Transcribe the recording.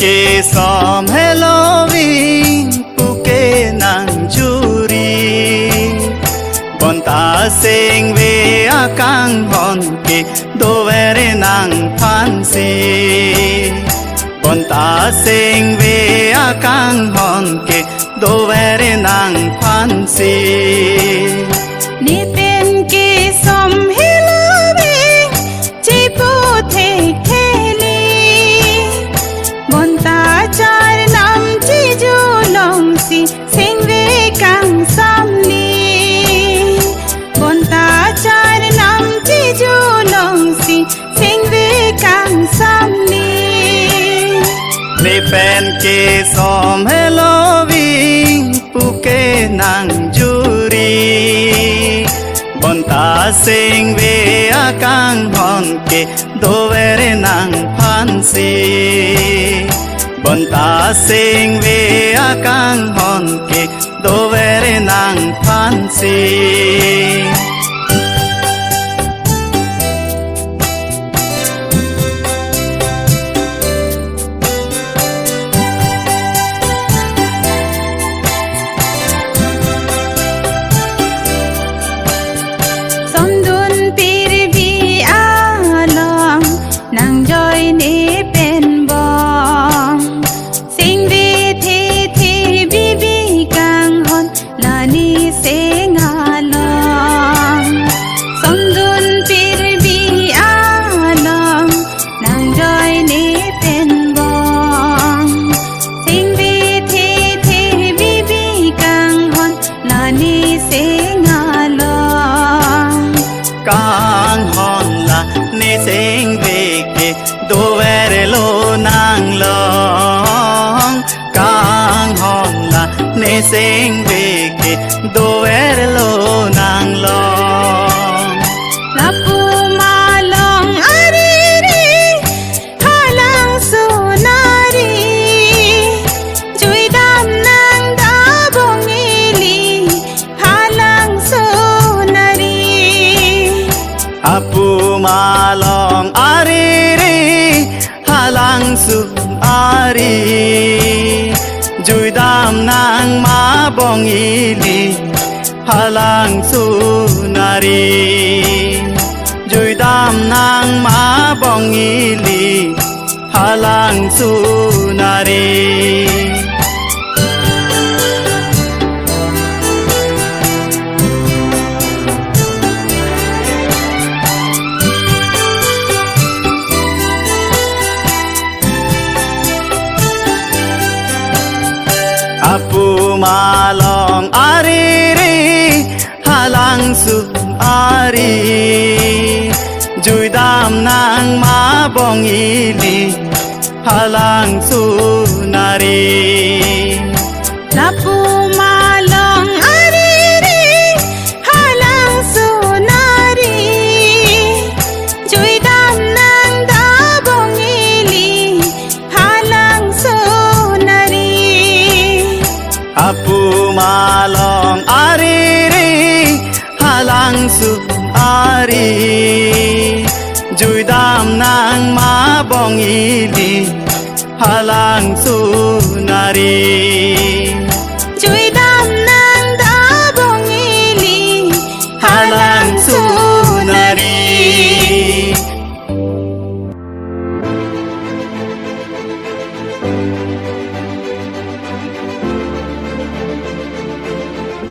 Ke som Halloween puke nang juri bonta sing ve akang hon ke dovere nang phansi bonta sing ve akang hon ke dovere nang phansi ni pen ke som Halloween chipu the char nam chi ju long si sing ve kang sam ni bonta char nam chi ju long si sing ve kang sam ni ni pen ke som Halloween puke nang juri bonta sing ve akang hon ke dovere nang phansi bonta sing ve akang hon ke dovere nang phansi sing ve ke dovere lo nang long lapu malong ari ri halang sunari jui dam nang da bongili halang sunari apu malong ari ri halang sunari jui dam nang ma bongili halang sunari jui dam nang ma bongili halang sunari apu malong ari ri halang sunari jui dam nang ma bongili halang sunari lapu malong ari ri halang sunari jui dam nang da bongili halang sunari apu malong ari ri halang sunari jui dam nang ma bongili halang sunari